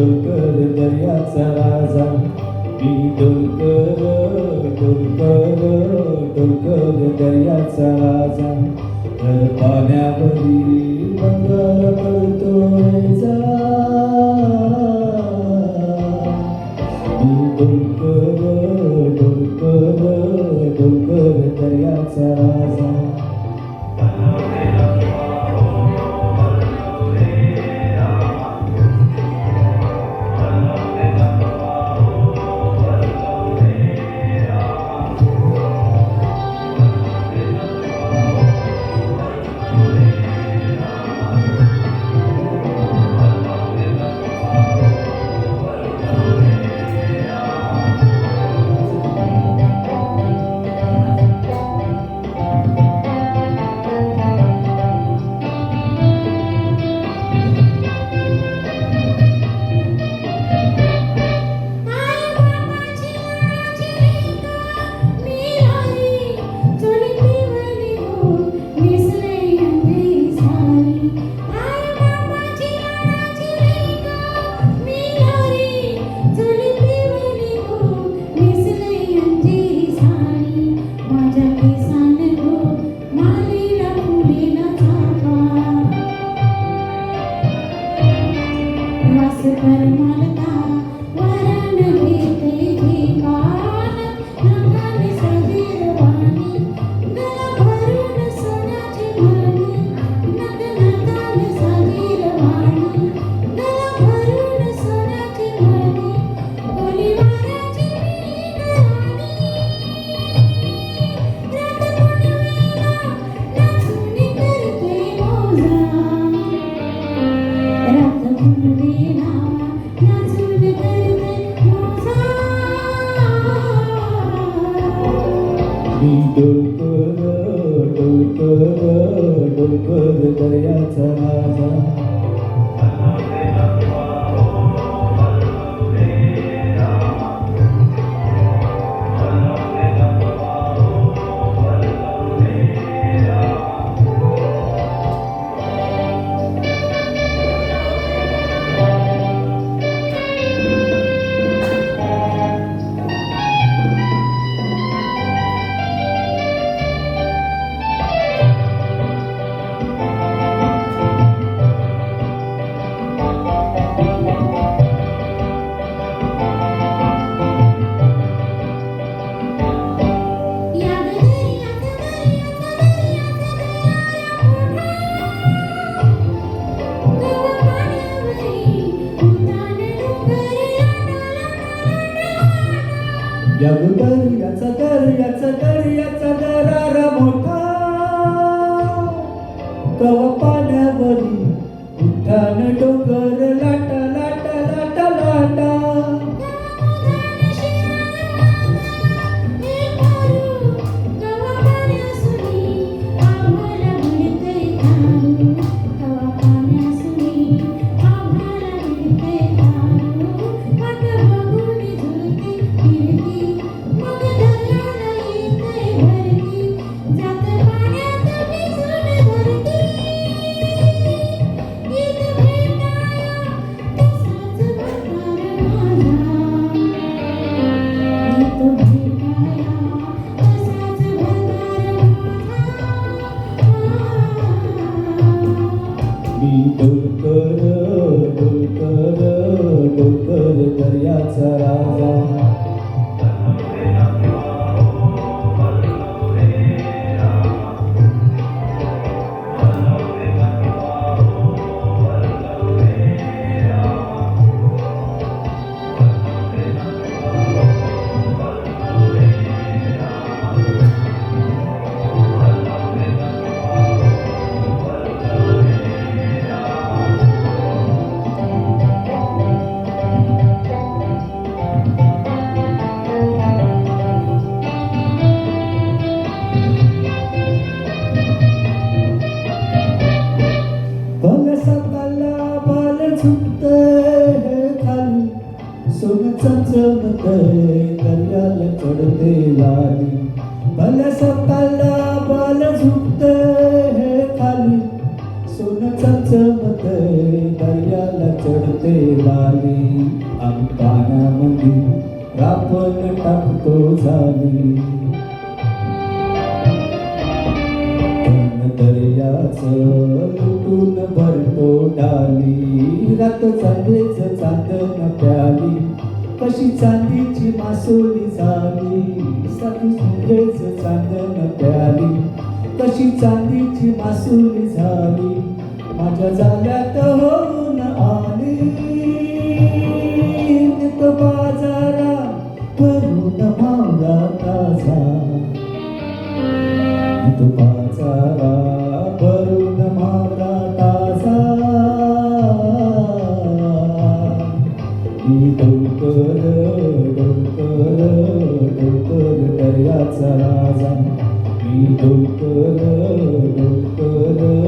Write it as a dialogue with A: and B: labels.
A: डोलकर दर्याचा राजा मी डोलकर डोलकर डोलकर दर्याचा राजा तर पाण्यावरी मंगल करतोय जा मी डोलकर डोलकर डोलकर दर्याचा राजा डोलकर डोलकर डोलकर दर्याचा राजा या दर्याचा दरारा मोठा कवा पाण्यावरी उठान डोंगर लाटा लाटा लाटा लाटा डोलकर डोलकर डोलकर दर्याचा राजा सोनं चमचमतय दर्याला चढते लाली भल्या सकाळला बाल झुकतय हे खाली सोनं चमचमतय दर्याला चढते लाली आम्ही पाण्यामध्ये रापण टाकतो झाली दर्याचं लुटून भरतो डाली रात चांदलेच चांदण प्याली कशी चांदीची मासोली झाली साधी सुंदरेच चांदण प्याली कशी चांदीची मासोली झाली माझ्या जाल्यात होऊन आली तो बाजारा भरून मावळा ताजा तो बाजारा भरून मावळा ताजा डोकर डोकर डोकर दर्याचा राजा मी डोकर डोकर